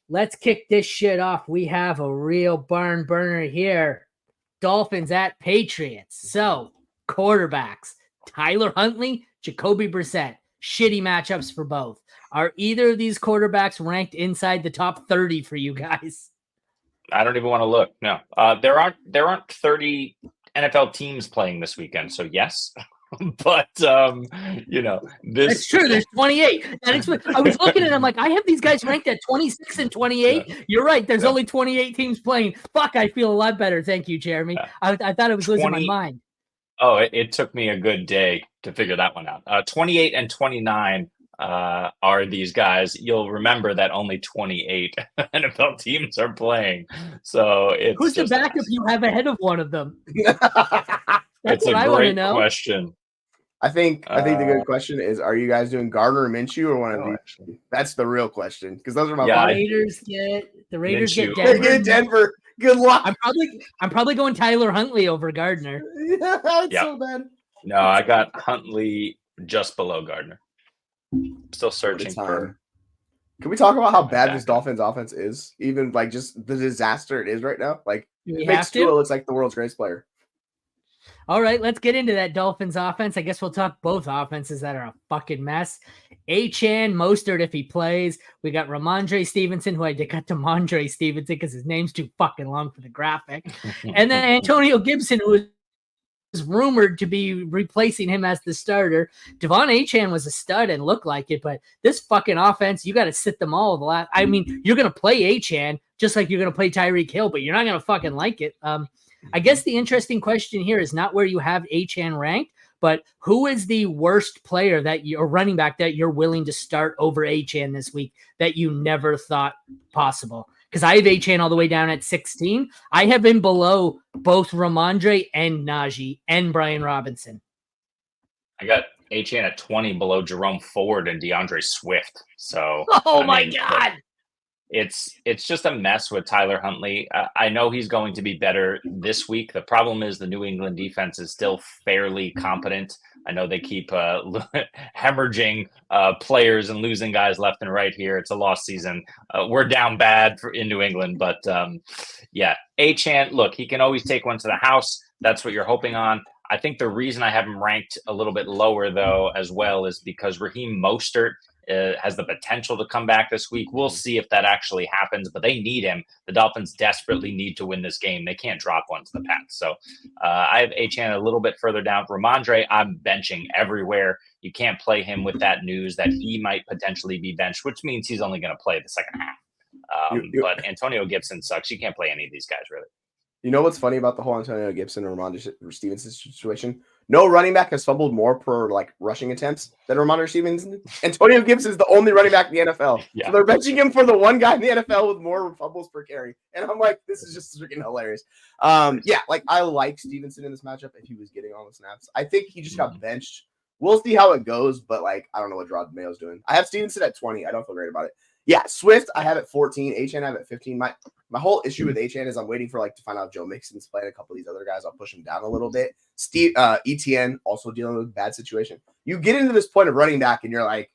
let's kick this shit off. We have a real barn burner here. Dolphins at Patriots. So, quarterbacks, Tyler Huntley, Jacoby Brissett. Shitty matchups for both. Are either of these quarterbacks ranked inside the top 30 for you guys? I don't even want to look. No, there aren't 30 NFL teams playing this weekend. So yes, but That's true. There's 28. I was looking at. I'm like, I have these guys ranked at 26 and 28. Yeah. You're right. There's only 28 teams playing. Fuck, I feel a lot better. Thank you, Jeremy. Yeah. I thought I was losing my mind. Oh, it took me a good day to figure that one out. 28 and 29 are these guys. You'll remember that only 28 NFL teams are playing. So it's who's the backup you have ahead of one of them? That's a great question. I think the good question is: are you guys doing Gardner or Minshew or one of these? Actually. That's the real question because those are my Raiders get Denver. They get Denver. Good luck. I'm probably going Tyler Huntley over Gardner. It's so bad. No, I got Huntley just below Gardner. Still searching for. Can we talk about how bad this Dolphins offense is? Even like just the disaster it is right now. Like it makes Tua looks like the world's greatest player. All right, let's get into that Dolphins offense. I guess we'll talk both offenses that are a fucking mess. Achane, Mostert if he plays. We got Ramondre Stevenson, who I got Demondre Stevenson because his name's too fucking long for the graphic. And then Antonio Gibson, who is rumored to be replacing him as the starter. Devon Achane was a stud and looked like it, but this fucking offense, you got to sit them all. I mean, you're going to play Achane just like you're going to play Tyreek Hill, but you're not going to fucking like it. I guess the interesting question here is not where you have Achane ranked, but who is the worst player or running back that you're willing to start over Achane this week that you never thought possible? Because I have Achane all the way down at 16. I have him below both Ramondre and Najee and Brian Robinson. I got Achane at 20 below Jerome Ford and DeAndre Swift. So, my God. It's just a mess with Tyler Huntley. I know he's going to be better this week. The problem is the New England defense is still fairly competent. I know they keep hemorrhaging players and losing guys left and right here. It's a lost season. We're down bad in New England, but Achane, look, he can always take one to the house. That's what you're hoping on. I think the reason I have him ranked a little bit lower, though, as well, is because Raheem Mostert has the potential to come back this week. We'll see if that actually happens, but they need him. The Dolphins desperately need to win this game. They can't drop one to the Pats. So I have Achane a little bit further down. Ramondre, I'm benching everywhere. You can't play him with that news that he might potentially be benched, which means he's only going to play the second half. But Antonio Gibson sucks. You can't play any of these guys, really. You know what's funny about the whole Antonio Gibson and Ramondre Stevenson situation? No running back has fumbled more per rushing attempts than Ramondre Stevenson. Antonio Gibson is the only running back in the NFL. Yeah. So they're benching him for the one guy in the NFL with more fumbles per carry. And I'm like, this is just freaking hilarious. I like Stevenson in this matchup if he was getting all the snaps. I think he just got benched. We'll see how it goes, but I don't know what Gerard Mayo's doing. I have Stevenson at 20. I don't feel great about it. Yeah, Swift, I have at 14. Achane, I have at 15. My whole issue with Achane is I'm waiting for to find out if Joe Mixon's playing a couple of these other guys. I'll push him down a little bit. ETN also dealing with a bad situation. You get into this point of running back and you're like,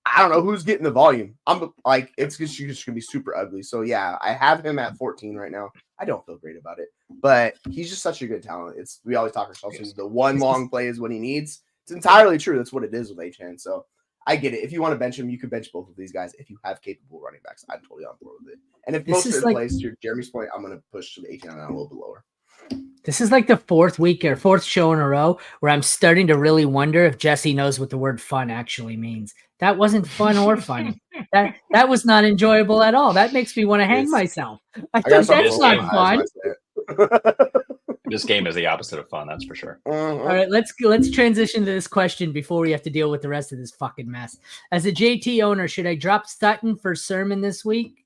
I don't know who's getting the volume. I'm like, it's just going to be super ugly. So yeah, I have him at 14 right now. I don't feel great about it, but he's just such a good talent. We always talk ourselves. The one long play is what he needs. It's entirely true. That's what it is with Achane. So I get it. If you want to bench him, you could bench both of these guys. If you have capable running backs, I'm totally on board with it. And if most of the plays, to Jeremy's point, I'm going to push the Achane down a little bit lower. This is like the fourth show in a row where I'm starting to really wonder if Jesse knows what the word fun actually means. That wasn't fun or funny. That was not enjoyable at all. That makes me want to hang myself. I think that's not fun. This game is the opposite of fun, that's for sure. All right, let's transition to this question before we have to deal with the rest of this fucking mess. As a JT owner, should I drop Sutton for Sermon this week?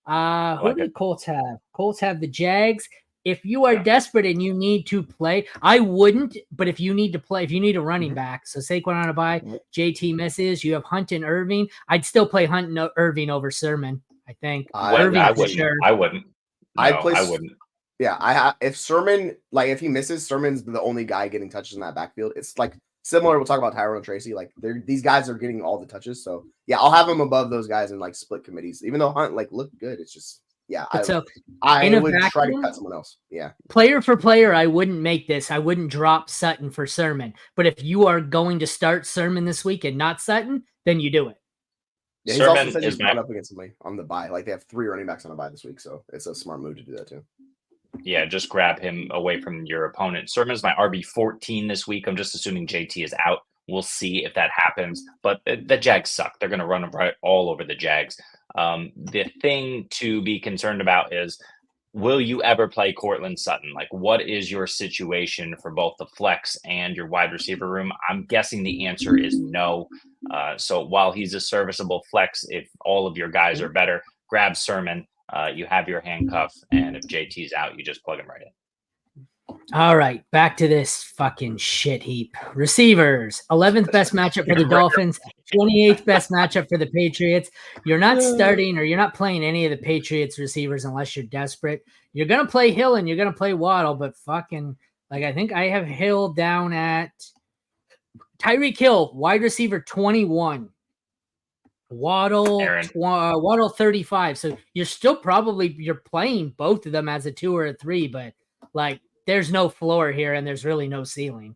Who do the Colts have? Colts have the Jags. If you are desperate and you need to play, I wouldn't, but if you need to play, if you need a running back, so Saquon on a bye, JT misses, you have Hunt and Irving, I'd still play Hunt and Irving over Sermon, I think. I wouldn't. I wouldn't. Yeah, if Sermon, if he misses, Sermon's the only guy getting touches in that backfield. It's similar. We'll talk about Tyrone and Tracy. Like these guys are getting all the touches. So yeah, I'll have them above those guys in like split committees. Even though Hunt like looked good, it's just I would try to cut someone else. Yeah. Player for player, I wouldn't make this. I wouldn't drop Sutton for Sermon. But if you are going to start Sermon this week and not Sutton, then you do it. Yeah, he's also said he's going up against somebody on the bye. Like they have 3 running backs on a bye this week, so it's a smart move to do that too. Yeah, just grab him away from your opponent. Sermon's my RB14 this week. I'm just assuming JT is out. We'll see if that happens. But the Jags suck. They're going to run right all over the Jags. The thing to be concerned about is, will you ever play Courtland Sutton? Like, what is your situation for both the flex and your wide receiver room? I'm guessing the answer is no. So while he's a serviceable flex, if all of your guys are better, grab Sermon. You have your handcuff, and if JT's out, you just plug him right in. All right, back to this fucking shit heap. Receivers, 11th best matchup for the Dolphins, 28th best matchup for the Patriots. You're not starting or you're not playing any of the Patriots receivers unless you're desperate. You're going to play Hill and you're going to play Waddle, but fucking, like, I think I have Hill down at Tyreek Hill, wide receiver 21. Waddle 35. So you're still you're playing both of them as a 2 or a 3, but like there's no floor here and there's really no ceiling.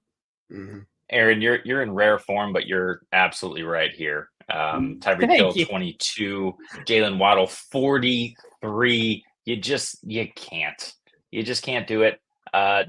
Mm-hmm. Aaron, you're in rare form, but you're absolutely right here. Tyreek Hill 22, Jalen Waddle 43. You just can't do it.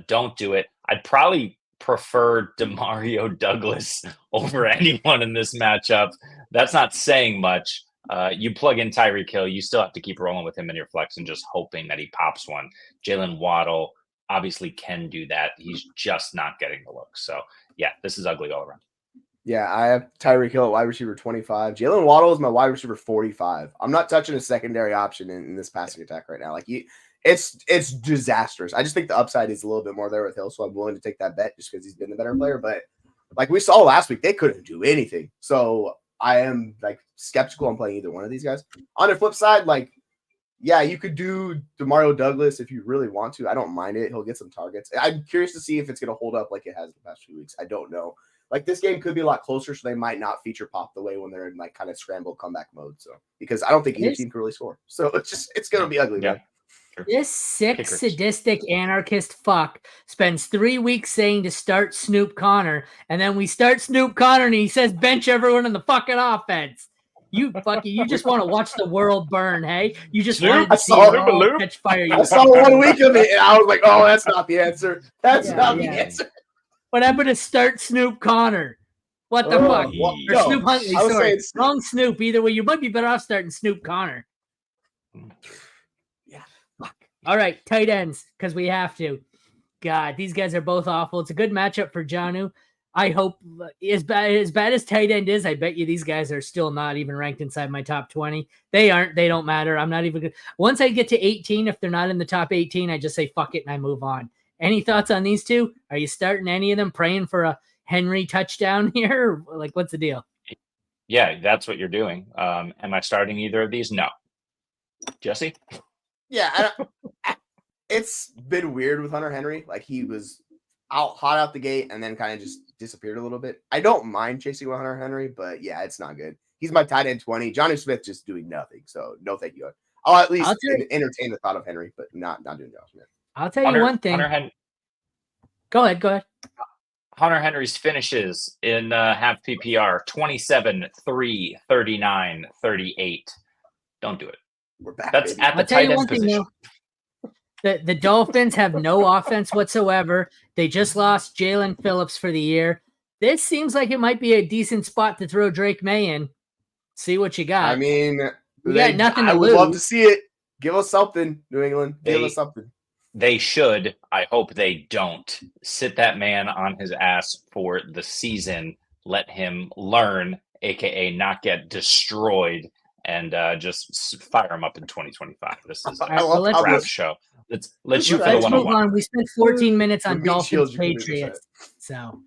Don't do it. I'd probably prefer Demario Douglas over anyone in this matchup. That's not saying much. You plug in Tyreek Hill, you still have to keep rolling with him in your flex and just hoping that he pops one. Jalen Waddle obviously can do that. He's just not getting the look. So, yeah, this is ugly all around. Yeah, I have Tyreek Hill at wide receiver 25. Jalen Waddle is my wide receiver 45. I'm not touching a secondary option in this passing attack right now. Like it's disastrous. I just think the upside is a little bit more there with Hill, so I'm willing to take that bet just because he's been the better player. But like we saw last week, they couldn't do anything. So I am like skeptical on playing either one of these guys. On the flip side, like, yeah, you could do Demario Douglas if you really want to. I don't mind it. He'll get some targets. I'm curious to see if it's going to hold up like it has the past few weeks. I don't know. Like this game could be a lot closer, so they might not feature Pop the way when they're in like kind of scrambled comeback mode. So because I don't think either team can really score. So it's going to be ugly. Yeah. Sure. This sick, sadistic anarchist fuck spends 3 weeks saying to start Snoop Connor, and then we start Snoop Connor, and he says bench everyone in the fucking offense. You just want to watch the world burn, hey? You just wanted to see it catch fire. I saw 1 week of it, and I was like, oh, that's not the answer. That's not the answer. What happened to start Snoop Connor? What the fuck? Or Snoop Huntley, sorry. Wrong Snoop. Either way, you might be better off starting Snoop Connor. Yeah. Fuck. All right, tight ends, because we have to. God, these guys are both awful. It's a good matchup for Jonnu. I hope as bad as tight end is, I bet you these guys are still not even ranked inside my top 20. They aren't. They don't matter. I'm not even good. Once I get to 18, if they're not in the top 18, I just say fuck it and I move on. Any thoughts on these two? Are you starting any of them, praying for a Henry touchdown here? Like, what's the deal? Yeah, that's what you're doing. Am I starting either of these? No. Jesse? Yeah, it's been weird with Hunter Henry. Like he was hot out the gate and then kind of just disappeared a little bit. I don't mind chasing with Hunter Henry, but yeah, it's not good. He's my tight end 20. Jonnu Smith just doing nothing. So no, thank you. I'll at least entertain the thought of Henry, but not doing Jonnu Smith. I'll tell you one thing. Go ahead. Hunter Henry's finishes in half PPR 27, 3, 39, 38. Don't do it. We're back. That's baby. At the tight end position. The Dolphins have no offense whatsoever. They just lost Jalen Phillips for the year. This seems like it might be a decent spot to throw Drake May in. See what you got. I mean, you got nothing to lose. I would love to see it. Give us something, New England. Give us something. They should. I hope they don't. Sit that man on his ass for the season. Let him learn, a.k.a. not get destroyed, and just fire him up in 2025. This is a crap show. Let's shoot for the 101. We spent 14 minutes on Dolphins Patriots. So